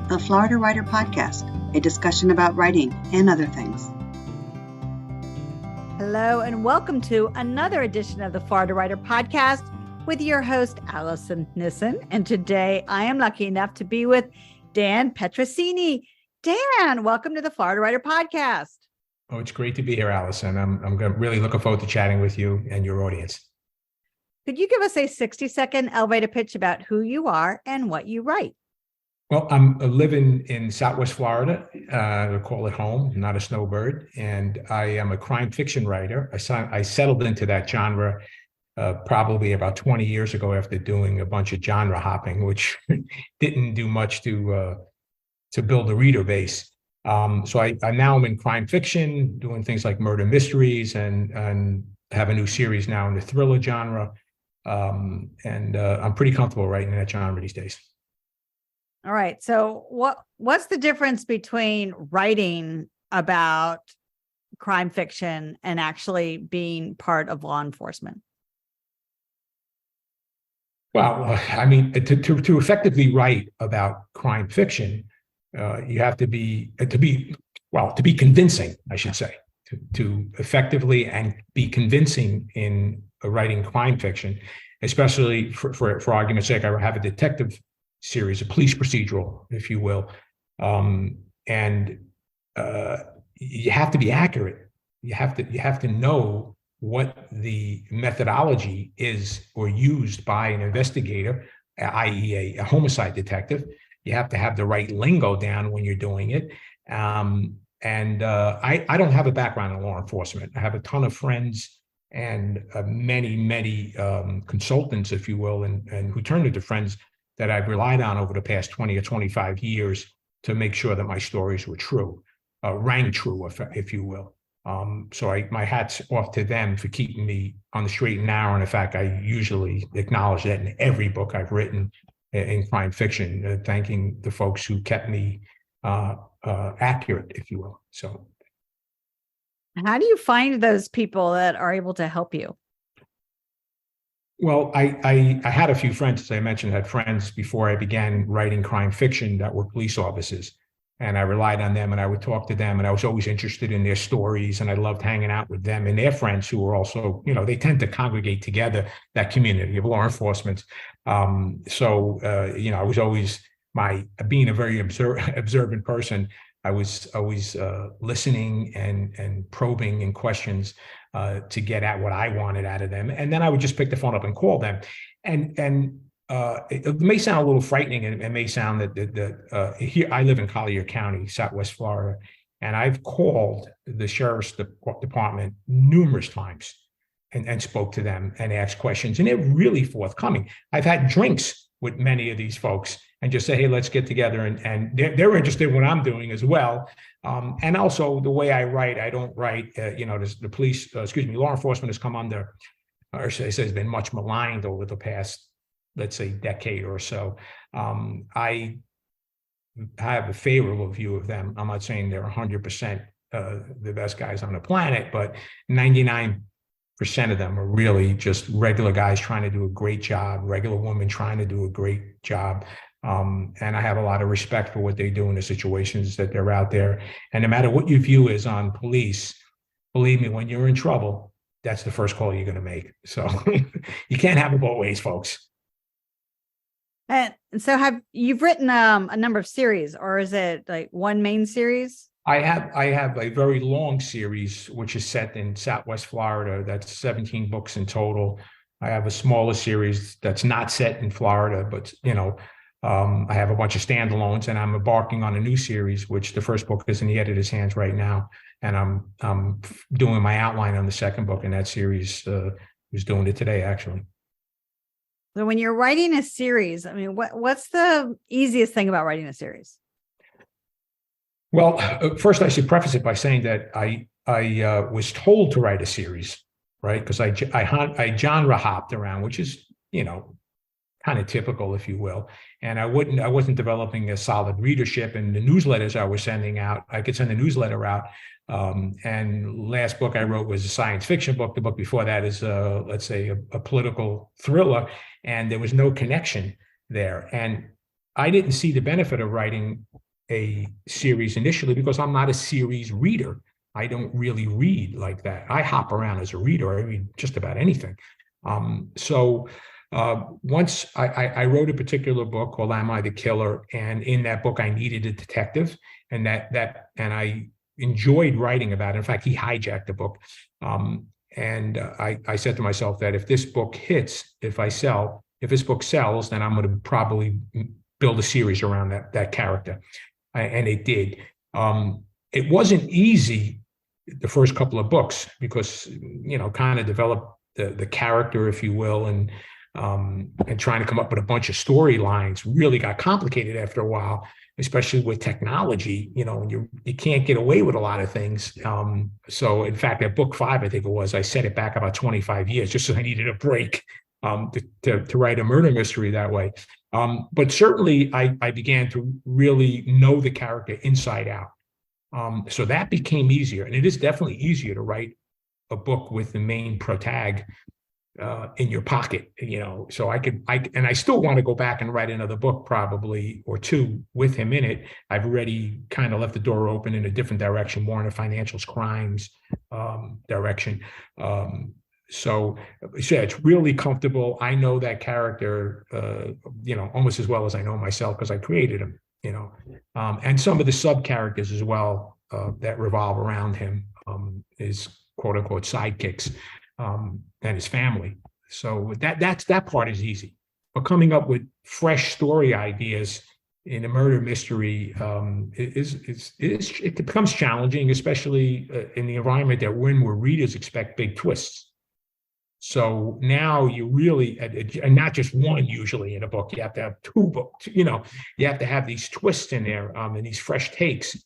the Florida Writer Podcast, a discussion about writing and other things. Hello, and welcome to another edition of the Florida Writer Podcast with your host, Alison Nissen. And today I am lucky enough to be with Dan Petrosini. Dan, welcome to the Florida Writer Podcast. Oh, it's great to be here, Alison. I'm really looking forward to chatting with you and your audience. Could you give us a 60-second elevator pitch about who you are and what you write? Well, I'm living in Southwest Florida. I call it home, not a snowbird. And I am a crime fiction writer. I settled into that genre probably about 20 years ago after doing a bunch of genre hopping, which didn't do much to build a reader base. So I now I'm in crime fiction, doing things like murder mysteries, and have a new series now in the thriller genre. And I'm pretty comfortable writing in that genre these days. All right. So what's the difference between writing about crime fiction and actually being part of law enforcement? Well, I mean, to effectively write about crime fiction, you have to be convincing, I should say, to effectively and be convincing in writing crime fiction, especially for argument's sake. I have a detective series, a police procedural, if you will, and you have to be accurate. You have to know what the methodology is or used by an investigator, i.e., a homicide detective. You have to have the right lingo down when you're doing it. I don't have a background in law enforcement. I have a ton of friends and many consultants, if you will, and who turned into friends that I've relied on over the past 20 or 25 years to make sure that my stories were true, rang true, if you will. So my hat's off to them for keeping me on the straight and narrow. And in fact, I usually acknowledge that in every book I've written in crime fiction, thanking the folks who kept me accurate, if you will. So, how do you find those people that are able to help you? Well, I had a few friends, as I mentioned, had friends before I began writing crime fiction that were police officers. And I relied on them, and I would talk to them, and I was always interested in their stories, and I loved hanging out with them and their friends who were also, they tend to congregate together, that community of law enforcement. I was always being a very observant person. I was always listening and probing in questions to get at what I wanted out of them. And then I would just pick the phone up and call them. And it may sound a little frightening, and it may sound that here I live in Collier County, Southwest Florida, and I've called the sheriff's department numerous times and spoke to them and asked questions, and they're really forthcoming. I've had drinks with many of these folks and just say, hey, let's get together. And they're interested in what I'm doing as well. And also the way I write, I don't write, the police, law enforcement has come under, or should I say, has been much maligned over the past, let's say, decade or so. I have a favorable view of them. I'm not saying they're 100% the best guys on the planet, but 99% of them are really just regular guys trying to do a great job, regular women trying to do a great job. And I have a lot of respect for what they do in the situations that they're out there. And no matter what your view is on police, believe me, when you're in trouble, that's the first call you're going to make. So you can't have it both ways, folks. And so you've written a number of series, or is it like one main series? I have a very long series, which is set in Southwest Florida. That's 17 books in total. I have a smaller series that's not set in Florida, but, I have a bunch of standalones, and I'm embarking on a new series, which the first book is in the editor's hands right now. And I'm doing my outline on the second book in that series. Who's doing it today, actually. So when you're writing a series, I mean, what's the easiest thing about writing a series? Well, first I should preface it by saying that I was told to write a series, right? Because I genre hopped around, which is, kind of typical, if you will. And I wasn't developing a solid readership, and the newsletters I was sending out, I could send a newsletter out. And last book I wrote was a science fiction book. The book before that is, let's say, a political thriller, and there was no connection there. And I didn't see the benefit of writing a series initially because I'm not a series reader. I don't really read like that. I hop around as a reader. I read just about anything. So once I wrote a particular book called "Am I the Killer?" and in that book I needed a detective, and I enjoyed writing about it. In fact, he hijacked the book, and I said to myself that if this book hits, if this book sells, then I'm going to probably build a series around that character, and it did. It wasn't easy the first couple of books because kind of developed the character, if you will, and trying to come up with a bunch of storylines really got complicated after a while, especially with technology, and you can't get away with a lot of things. So in fact, at book 5, I think it was, I set it back about 25 years just so I needed a break to write a murder mystery that way. But certainly I began to really know the character inside out. So that became easier. And it is definitely easier to write a book with the main protag in your pocket, so I still want to go back and write another book probably or two with him in it. I've already kind of left the door open in a different direction, more in a financial crimes direction. So it's really comfortable. I know that character, almost as well as I know myself because I created him, and some of the sub characters as well that revolve around him, his quote unquote sidekicks. And his family. So that part is easy. But coming up with fresh story ideas in a murder mystery it becomes challenging, especially in the environment that we're in, where readers expect big twists. So now you really, and not just one usually in a book, you have to have 2 books, you have to have these twists in there and these fresh takes.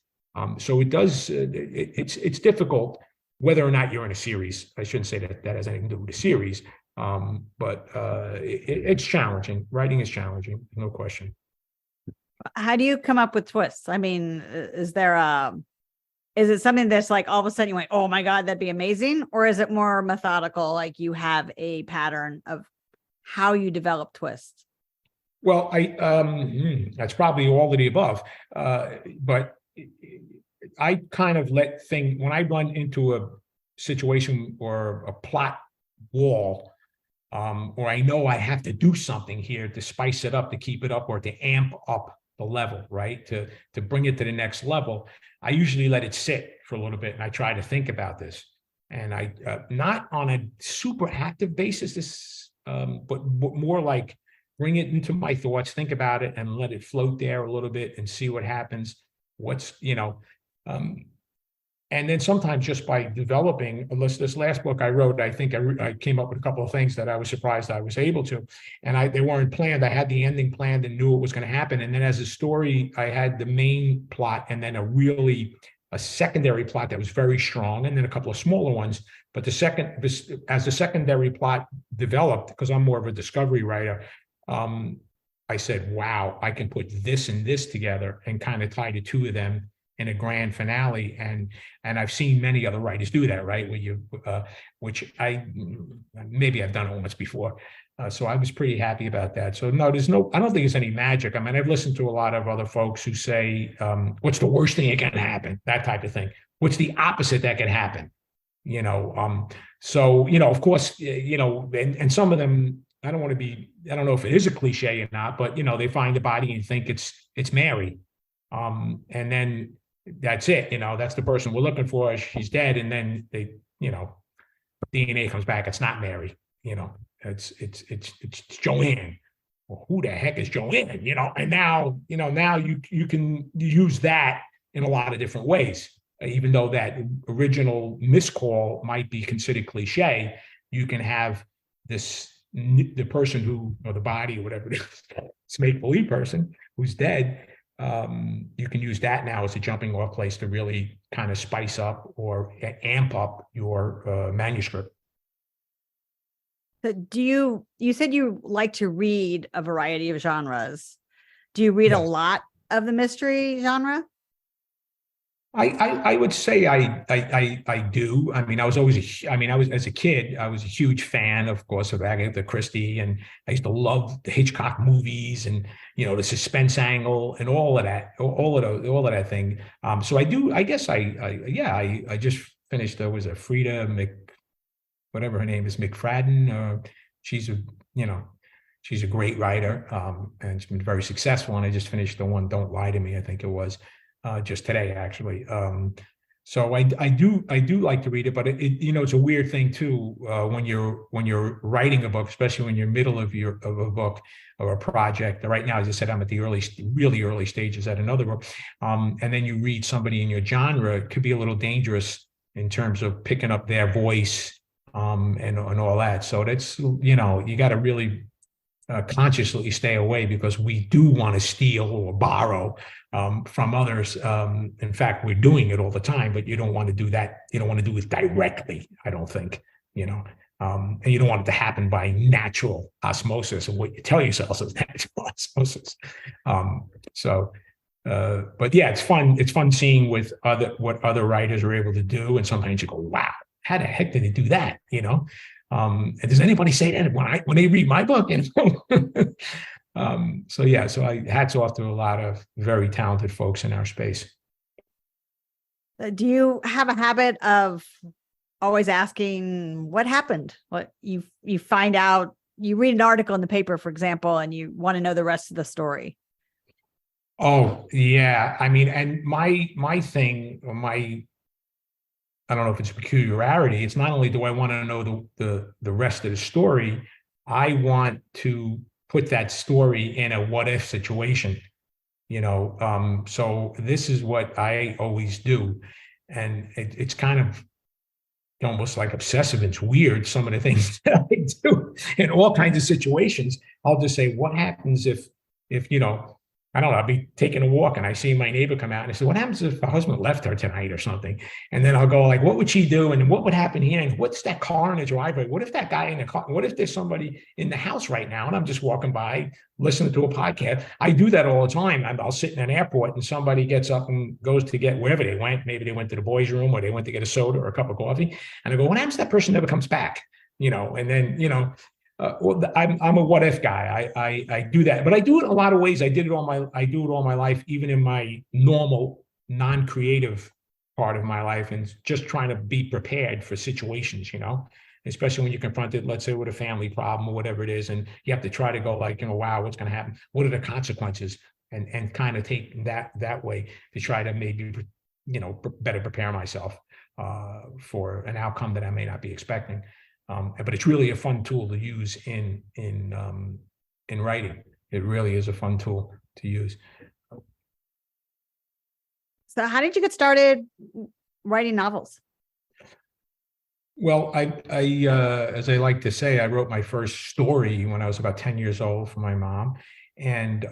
So it does, it's difficult. Whether or not you're in a series, I shouldn't say that has anything to do with a series, but it's challenging. Writing is challenging, no question. How do you come up with twists? I mean, is it something that's like all of a sudden you went, oh my God, that'd be amazing? Or is it more methodical, like you have a pattern of how you develop twists? Well, that's probably all of the above, but I kind of when I run into a situation or a plot wall, or I know I have to do something here to spice it up, to keep it up, or to amp up the level, right? To bring it to the next level, I usually let it sit for a little bit and I try to think about this. And I, not on a super active basis, but more like bring it into my thoughts, think about it and let it float there a little bit and see what happens. And then sometimes just by developing, unless this last book I wrote, I think I came up with a couple of things that I was surprised I was able to, and they weren't planned. I had the ending planned and knew it was going to happen. And then as a story, I had the main plot and then a secondary plot that was very strong, and then a couple of smaller ones. But as the secondary plot developed, because I'm more of a discovery writer, I said, wow, I can put this and this together and kind of tie the 2 of them in a grand finale. And I've seen many other writers do that, right? Which maybe I've done it once before. So I was pretty happy about that. So no, I don't think there's any magic. I mean, I've listened to a lot of other folks who say, what's the worst thing that can happen? That type of thing. What's the opposite that can happen? So, of course, and some of them, I don't know if it is a cliche or not, but, they find the body and think it's Mary. And then that's it, that's the person we're looking for. She's dead. And then DNA comes back. It's not Mary, it's Joanne. Well, who the heck is Joanne? And now you can use that in a lot of different ways. Even though that original miscall might be considered cliche, you can have the person or the body or whatever it is, this make-believe person who's dead. You can use that now as a jumping off place to really kind of spice up or amp up your manuscript. So you said you like to read a variety of genres. Do you read a lot of the mystery genre? I would say I do. I mean, I was always I was as a kid, I was a huge fan, of course, of Agatha Christie, and I used to love the Hitchcock movies and the suspense angle and all of that, all of that thing. So I do. I guess I just finished. There was a Frida Mc, whatever her name is, McFadden. She's a you know she's a great writer, and she's been very successful. And I just finished the one, Don't Lie to Me, I think it was. Just today, actually. So I do like to read it, but it's a weird thing too when you're writing a book, especially when you're middle of a book or a project. Right now, as I said, I'm at the really early stages at another book, and then you read somebody in your genre. It could be a little dangerous in terms of picking up their voice and all that. So that's you got to really consciously stay away, because we do want to steal or borrow from others. In fact, we're doing it all the time, but you don't want to do that. You don't want to do it directly, I don't think, and you don't want it to happen by natural osmosis, and what you tell yourself is natural osmosis. But yeah, it's fun. It's fun seeing what other writers are able to do. And sometimes you go, wow, how the heck did they do that? And does anybody say that when they read my book? So hats off to a lot of very talented folks in our space. Do you have a habit of always asking what happened? What you find out, you read an article in the paper, for example, and you want to know the rest of the story. Oh, yeah. I mean, and my thing, I don't know if it's a peculiarity. It's not only do I want to know the rest of the story, I want to put that story in a what if situation, so this is what I always do. And it's kind of almost like obsessive. It's weird, some of the things that I do in all kinds of situations. I'll just say, what happens if I don't know, I'll be taking a walk and I see my neighbor come out and I say, what happens if her husband left her tonight or something? And then I'll go like, what would she do? And what would happen here? And what's that car in the driveway? What if that guy in the car? What if there's somebody in the house right now? And I'm just walking by, listening to a podcast. I do that all the time. I'll sit in an airport and somebody gets up and goes to get wherever they went. Maybe they went to the boys' room or they went to get a soda or a cup of coffee. And I go, what happens if that person never comes back? And then, I'm a what if guy. I do that, but I do it in a lot of ways. I do it all my life, even in my normal, non-creative part of my life, and just trying to be prepared for situations, especially when you're confronted, let's say, with a family problem or whatever it is, and you have to try to go like, wow, what's going to happen? What are the consequences? And kind of take that way to try to maybe, better prepare myself for an outcome that I may not be expecting. But it's really a fun tool to use in writing. It really is a fun tool to use. So how did you get started writing novels? Well, I as I like to say, I wrote my first story when I was about 10 years old for my mom. And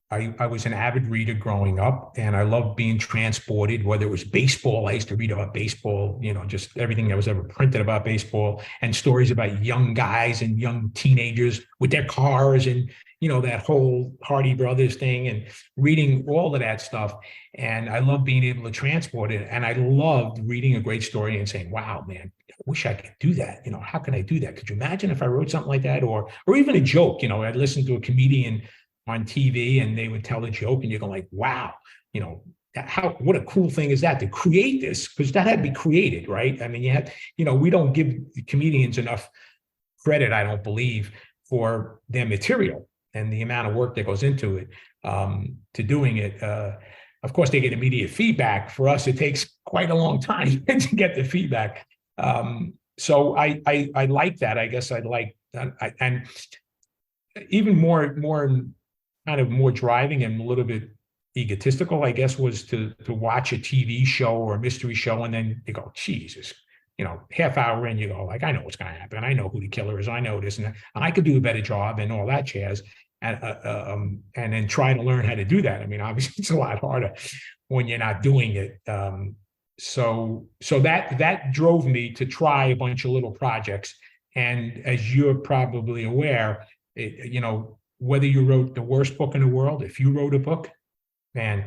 I was an avid reader growing up, and I loved being transported, whether it was baseball. I used to read about baseball, just everything that was ever printed about baseball, and stories about young guys and young teenagers with their cars, and, that whole Hardy Brothers thing, and reading all of that stuff. And I loved being able to transport it. And I loved reading a great story and saying, wow, man, I wish I could do that. How can I do that? Could you imagine if I wrote something like that? Or even a joke, I'd listen to a comedian on TV and they would tell a joke and you go like, wow, what a cool thing is that to create this, because that had to be created, right? I mean, we don't give comedians enough credit, I don't believe, for their material and the amount of work that goes into it, to doing it. Of course, they get immediate feedback. For us, it takes quite a long time to get the feedback. So I like that. I guess I'd like that. And even more kind of more driving and a little bit egotistical, I guess, was to watch a TV show or a mystery show, and then you go, Jesus, half hour in, you go like, I know what's going to happen. I know who the killer is. I know this and that, and I could do a better job and all that jazz. And then try to learn how to do that. I mean, obviously, it's a lot harder when you're not doing it. So that drove me to try a bunch of little projects. And as you're probably aware, whether you wrote the worst book in the world, if you wrote a book, man,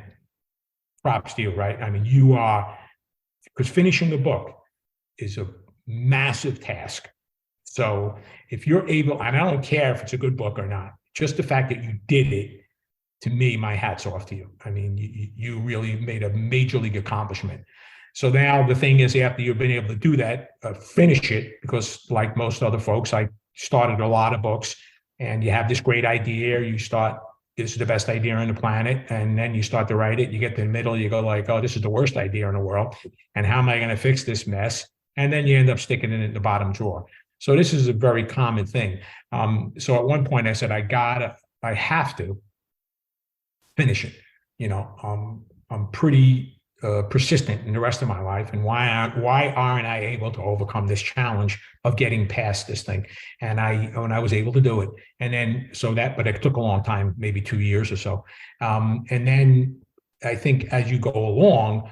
props to you, right? I mean, you are, because finishing a book is a massive task. So if you're able, and I don't care if it's a good book or not, just the fact that you did it, to me, my hat's off to you. I mean, you really made a major league accomplishment. So now the thing is, after you've been able to do that, finish it, because like most other folks, I started a lot of books, and you have this great idea, you start, this is the best idea on the planet, and then you start to write it, you get to the middle, you go like, oh, this is the worst idea in the world, and how am I going to fix this mess? And then you end up sticking it in the bottom drawer. So this is a very common thing. So at one point I said, I have to finish it. I'm pretty persistent in the rest of my life, and why aren't I able to overcome this challenge of getting past this thing? And I was able to do it, and then but it took a long time, maybe 2 years or so. And then I think as you go along,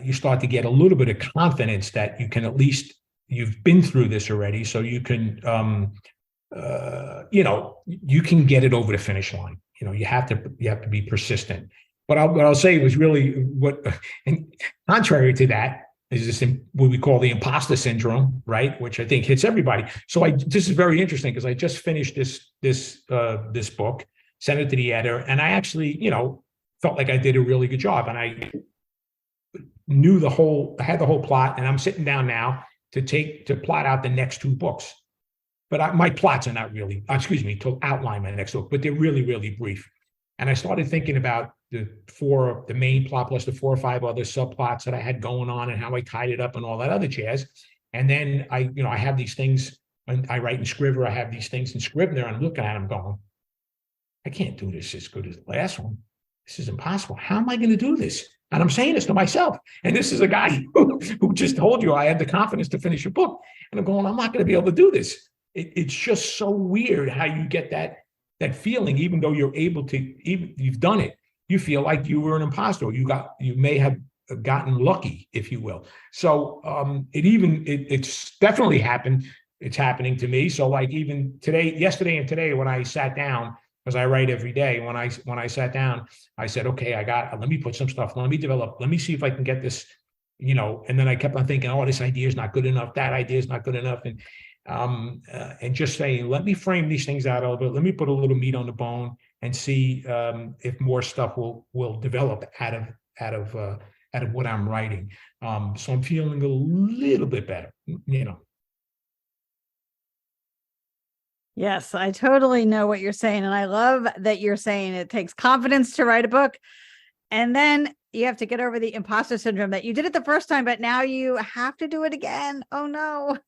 you start to get a little bit of confidence that you can, at least you've been through this already, so you can you can get it over the finish line. You have to be persistent. What I'll say was really and contrary to that is this, what we call the imposter syndrome, right? Which I think hits everybody. So this is very interesting, because I just finished this book, sent it to the editor, and I actually, felt like I did a really good job, and I knew I had the whole plot, and I'm sitting down now to plot out the next 2 books. But my plots are not really, to outline my next book, but they're really, really brief. And I started thinking about the main plot plus the 4 or 5 other subplots that I had going on, and how I tied it up and all that other jazz. And then I have these things, and I write in Scrivener, I have these things in Scrivener, and I'm looking at them going, I can't do this as good as the last one. This is impossible. How am I going to do this? And I'm saying this to myself. And this is a guy who just told you I had the confidence to finish a book. And I'm going, I'm not going to be able to do this. It's just so weird how you get that feeling, even though you're able to, even you've done it, you feel like you were an imposter. You may have gotten lucky, if you will. So it's definitely happened. It's happening to me. So like even yesterday and today, when I sat down, because I write every day, when I sat down, I said, okay, let me put some stuff, let me see if I can get this, and then I kept on thinking, oh, this idea is not good enough, that idea is not good enough. And just saying, let me frame these things out a little bit. Let me put a little meat on the bone and see if more stuff will develop out of what I'm writing. So I'm feeling a little bit better, Yes, I totally know what you're saying. And I love that you're saying it takes confidence to write a book. And then you have to get over the imposter syndrome that you did it the first time, but now you have to do it again. Oh, no.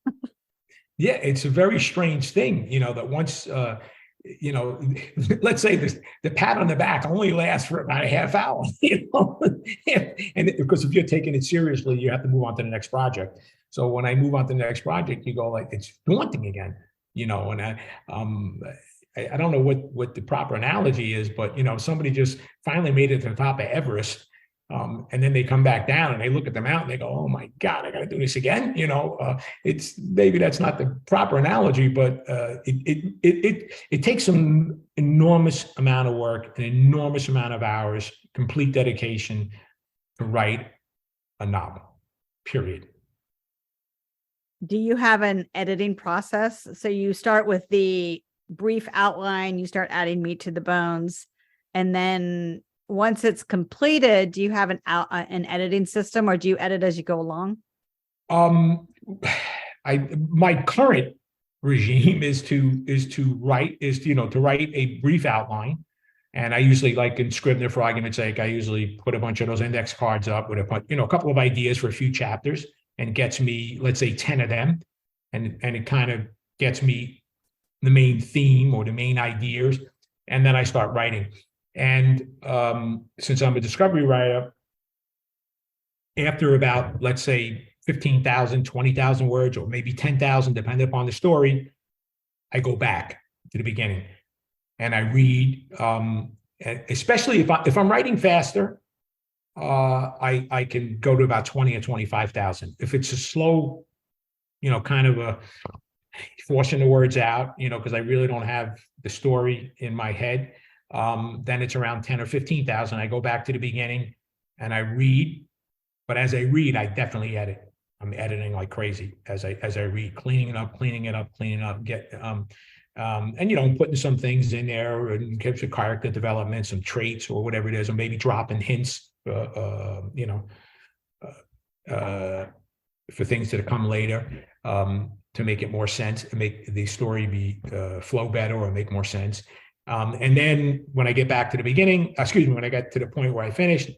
Yeah, it's a very strange thing, that once, let's say the pat on the back only lasts for about a half hour, and because if you're taking it seriously, you have to move on to the next project. So when I move on to the next project, you go like, it's daunting again, and I don't know what the proper analogy is, but, somebody just finally made it to the top of Everest. And then they come back down and they look at the mountain, they go, oh my God, I got to do this again. It's maybe that's not the proper analogy, but it takes an enormous amount of work, an enormous amount of hours, complete dedication to write a novel, period. Do you have an editing process? So you start with the brief outline, you start adding meat to the bones, and then once it's completed, do you have an editing system, or do you edit as you go along? My current regime is to write a brief outline, and I usually, like in Scrivener, for argument's sake, I usually put a bunch of those index cards up with a couple of ideas for a few chapters, and gets me, let's say, 10 of them, and it kind of gets me the main theme or the main ideas, and then I start writing. And since I'm a discovery writer, after about, let's say, 15,000, 20,000 words, or maybe 10,000, depending upon the story, I go back to the beginning and I read, especially if I'm writing faster, I can go to about 20 or 25,000. If it's a slow, kind of a forcing the words out, because I really don't have the story in my head, then it's around 10 or 15,000. I go back to the beginning and I read, but as I read, I definitely edit. I'm editing like crazy as I read, cleaning it up, and putting some things in there and gives a character development, some traits or whatever it is, or maybe dropping hints, for things that come later, to make it more sense, to make the story be flow better or make more sense. And then when I get back to the beginning, when I get to the point where I finished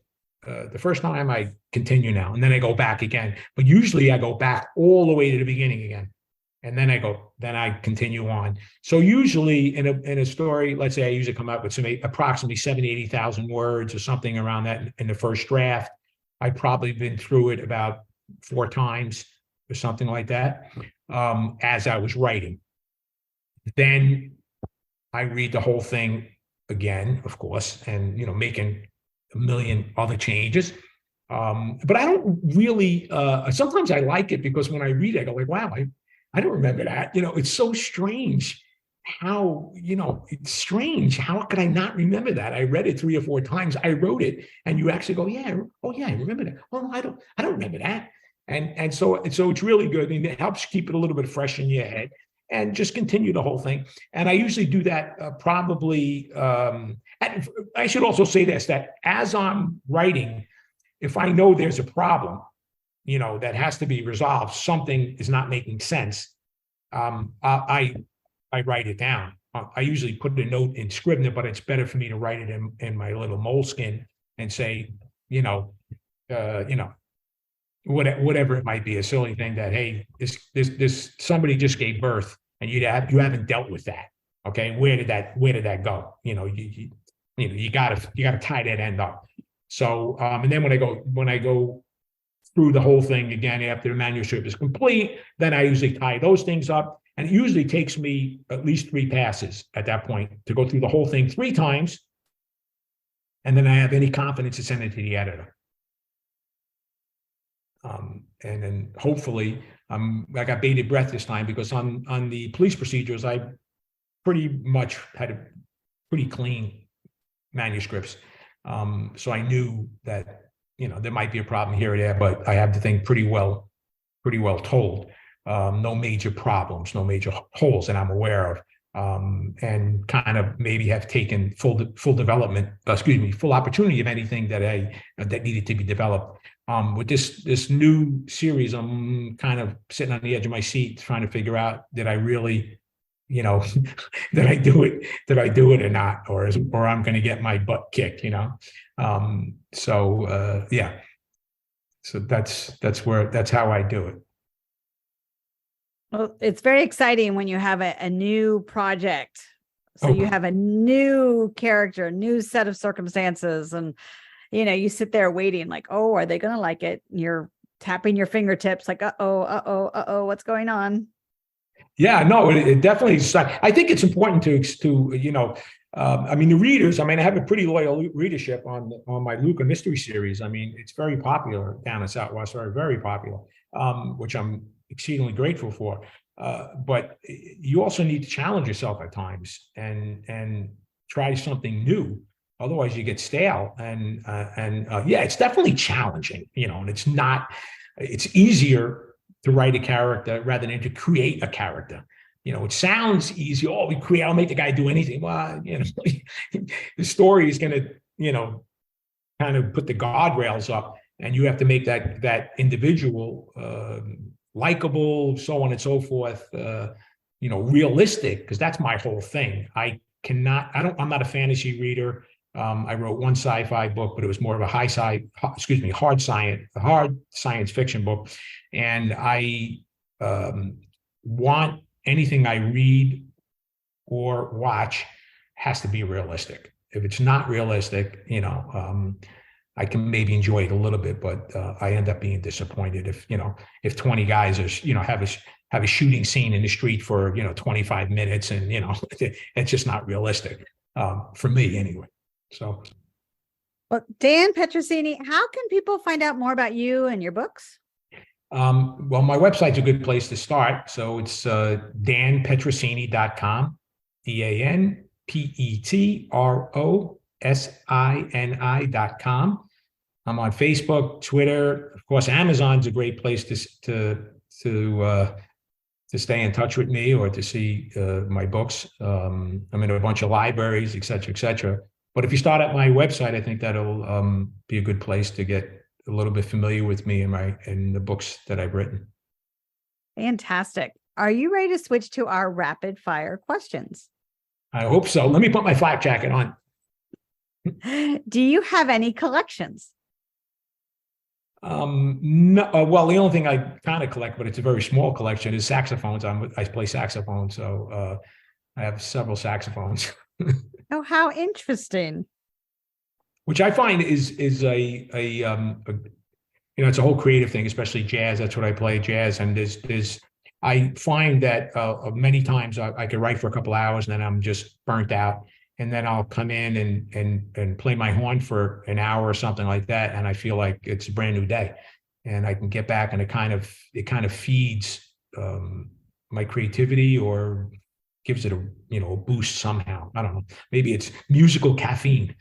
the first time, I continue now, and then I go back again. But usually I go back all the way to the beginning again, and then I continue on. So usually in a story, let's say I usually come up with approximately 70,000, 80,000 words or something around that in the first draft. I've probably been through it about 4 times or something like that, as I was writing. Then I read the whole thing again, of course, and making a million other changes. But I don't really. Sometimes I like it because when I read it, I go like, "Wow, I don't remember that." It's so strange how it's strange. How could I not remember that? I read it 3 or 4 times. I wrote it, and you actually go, "Yeah, oh yeah, I remember that." Oh, I don't remember that. And so it's really good, and it helps keep it a little bit fresh in your head, and just continue the whole thing. And I usually do that probably. I should also say this: that as I'm writing, if I know there's a problem, that has to be resolved, something is not making sense, I write it down. I usually put a note in Scrivener, but it's better for me to write it in my little Moleskin and say, whatever it might be, a silly thing that, hey, this somebody just gave birth and you haven't dealt with that. Okay, where did that go? You gotta tie that end up. So and then when I go through the whole thing again after the manuscript is complete, then I usually tie those things up. And it usually takes me at least 3 passes at that point to go through the whole thing 3 times. And then I have any confidence to send it to the editor. And then hopefully, I got bated breath this time because on the police procedures, I pretty much had pretty clean manuscripts. So I knew that, there might be a problem here or there, but I have the thing pretty well told. No major problems, no major holes that I'm aware of, and kind of maybe have taken full opportunity of anything that needed to be developed. With this new series, I'm kind of sitting on the edge of my seat trying to figure out, did I really, did I do it or not, or I'm going to get my butt kicked, yeah. So that's how I do it. Well, it's very exciting when you have a new project. So you have a new character, new set of circumstances, and you sit there waiting like, oh, are they going to like it? You're tapping your fingertips like, uh-oh, what's going on? Yeah, no, it definitely is. I think it's important to the readers, I have a pretty loyal readership on my Luca mystery series. It's very popular down in Southwest, very popular, which I'm exceedingly grateful for. But you also need to challenge yourself at times and try something new. Otherwise you get stale, and it's definitely challenging, and it's easier to write a character rather than to create a character. It sounds easy. Oh, I'll make the guy do anything. Well, the story is going to, kind of put the guardrails up, and you have to make that individual likable, so on and so forth, realistic, because that's my whole thing. I'm not a fantasy reader. I wrote one sci-fi book, but it was more of a hard science fiction book. And I want anything I read or watch has to be realistic. If it's not realistic, I can maybe enjoy it a little bit, but I end up being disappointed if 20 guys have a shooting scene in the street for 25 minutes, and it's just not realistic for me anyway. So, well, Dan Petrosini, how can people find out more about you and your books? Well, my website's a good place to start. So it's danpetrosini.com, DanPetrosini.com. I'm on Facebook, Twitter. Of course, Amazon's a great place to stay in touch with me or to see my books. I'm in a bunch of libraries, et cetera, et cetera. But if you start at my website, I think that'll be a good place to get a little bit familiar with me and the books that I've written. Fantastic. Are you ready to switch to our rapid fire questions? I hope so. Let me put my flak jacket on. Do you have any collections? No, well, the only thing I kind of collect, but it's a very small collection, is saxophones. I play saxophone, so I have several saxophones. Oh, how interesting! Which I find is it's a whole creative thing, especially jazz. That's what I play, jazz, and I find that many times I could write for a couple hours and then I'm just burnt out. And then I'll come in and play my horn for an hour or something like that, and I feel like it's a brand new day, and I can get back, and it kind of feeds my creativity or gives it a boost somehow. I don't know. Maybe it's musical caffeine.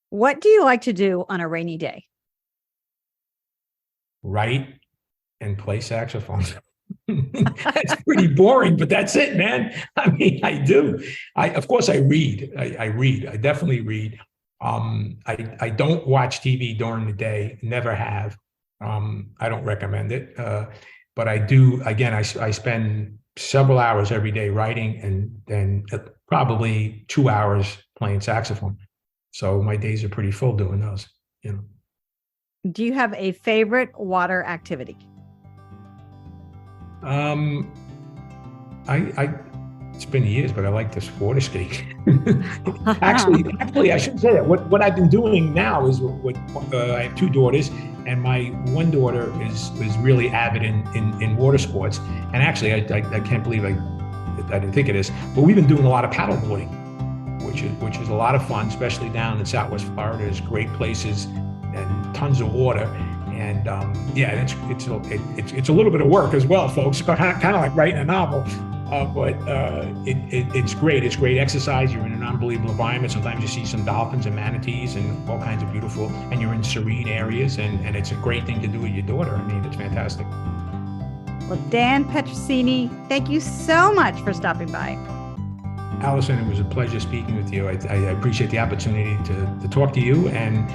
What do you like to do on a rainy day? Write and play saxophone. That's pretty boring, but that's it, man. I mean, I do. Of course, I read. I read. I definitely read. I don't watch TV during the day. Never have. I don't recommend it. But I do. Again, I spend several hours every day writing, and then probably 2 hours playing saxophone. So my days are pretty full doing those. Do you have a favorite water activity? It's been years, but I like this water ski. Actually, I shouldn't say that. What I've been doing now is I have two daughters, and my one daughter is really avid in water sports. And actually, I can't believe I didn't think of this, but we've been doing a lot of paddleboarding, which is a lot of fun, especially down in Southwest Florida. There's great places and tons of water. And it's a little bit of work as well, folks. Kind of like writing a novel, but it's great. It's great exercise. You're in an unbelievable environment. Sometimes you see some dolphins and manatees and all kinds of beautiful. And you're in serene areas, and it's a great thing to do with your daughter. I mean, it's fantastic. Well, Dan Petrosini, thank you so much for stopping by. Alison, it was a pleasure speaking with you. I appreciate the opportunity to talk to you and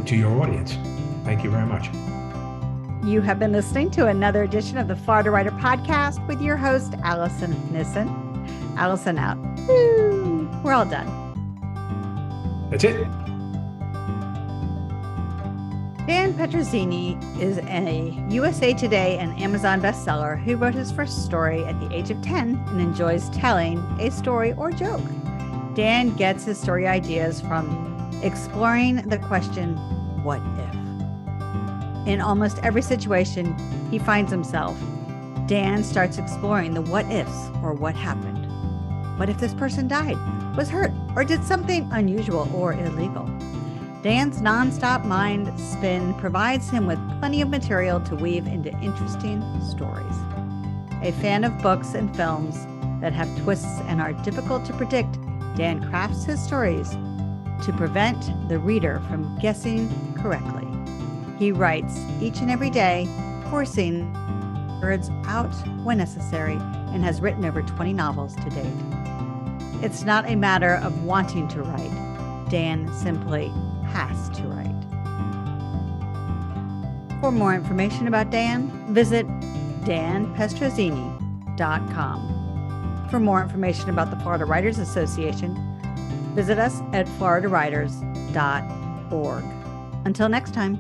to your audience. Thank you very much. You have been listening to another edition of the Florida Writer Podcast with your host, Alison Nissen. Alison out. Woo! We're all done. That's it. Dan Petrosini is a USA Today and Amazon bestseller who wrote his first story at the age of 10 and enjoys telling a story or joke. Dan gets his story ideas from exploring the question, what if? In almost every situation he finds himself, Dan starts exploring the what ifs or what happened. What if this person died, was hurt, or did something unusual or illegal? Dan's nonstop mind spin provides him with plenty of material to weave into interesting stories. A fan of books and films that have twists and are difficult to predict, Dan crafts his stories to prevent the reader from guessing correctly. He writes each and every day, forcing words out when necessary, and has written over 20 novels to date. It's not a matter of wanting to write. Dan simply has to write. For more information about Dan, visit danpetrosini.com. For more information about the Florida Writers Association, visit us at floridawriters.org. Until next time.